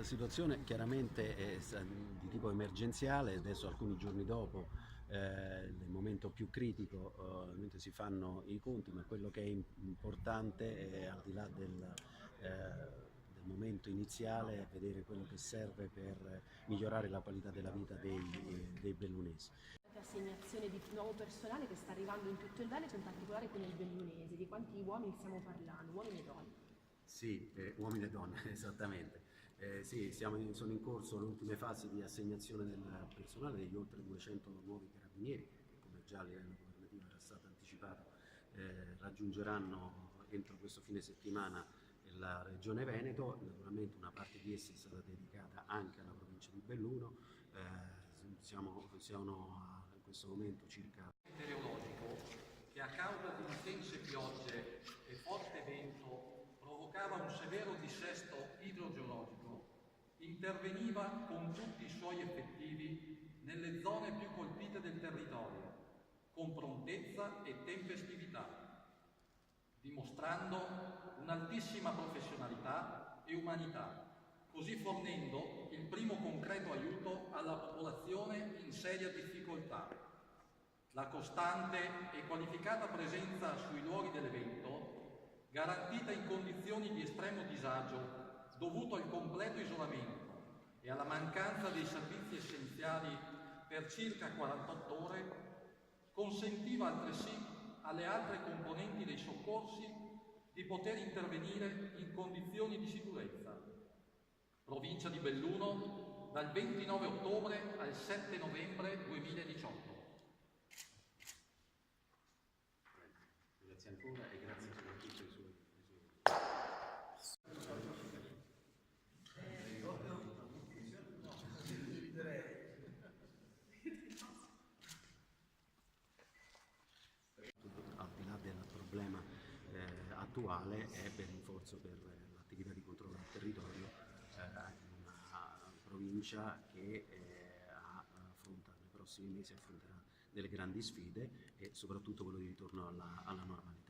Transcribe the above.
situazione chiaramente è di tipo emergenziale, adesso alcuni giorni dopo, nel momento più critico, ovviamente si fanno i conti, ma quello che è importante è, al di là del momento iniziale, è vedere quello che serve per migliorare la qualità della vita dei bellunesi. Assegnazione di nuovo personale che sta arrivando in tutto il Veneto, in particolare qui nel Bellunese. Di quanti uomini stiamo parlando, uomini e donne? Sì, uomini e donne, esattamente. Sì, sono in corso le ultime fasi di assegnazione del personale degli oltre 200 nuovi carabinieri, che come già a livello governativo era stato anticipato, raggiungeranno entro questo fine settimana la Regione Veneto. Naturalmente una parte di essi è stata dedicata anche alla provincia di Belluno. Siamo in questo momento circa meteorologico che a causa di intense piogge e forte vento provocava un severo dissesto idrogeologico, interveniva con tutti i suoi effettivi nelle zone più colpite del territorio, con prontezza e tempestività, dimostrando un'altissima professionalità e umanità, così fornendo il primo concreto aiuto alla popolazione in seria difficoltà. La costante e qualificata presenza sui luoghi dell'evento, garantita in condizioni di estremo disagio dovuto al completo isolamento e alla mancanza dei servizi essenziali per circa 48 ore, consentiva altresì alle altre componenti dei soccorsi di poter intervenire in condizioni di sicurezza. Provincia di Belluno, dal 29 ottobre al 7 novembre 2018. Grazie ancora e grazie soprattutto ai suoi. Al di là del problema attuale, è per rinforzo per l'attività di controllo del territorio in una provincia che affronta nei prossimi mesi affronterà delle grandi sfide e soprattutto quello di ritorno alla normalità.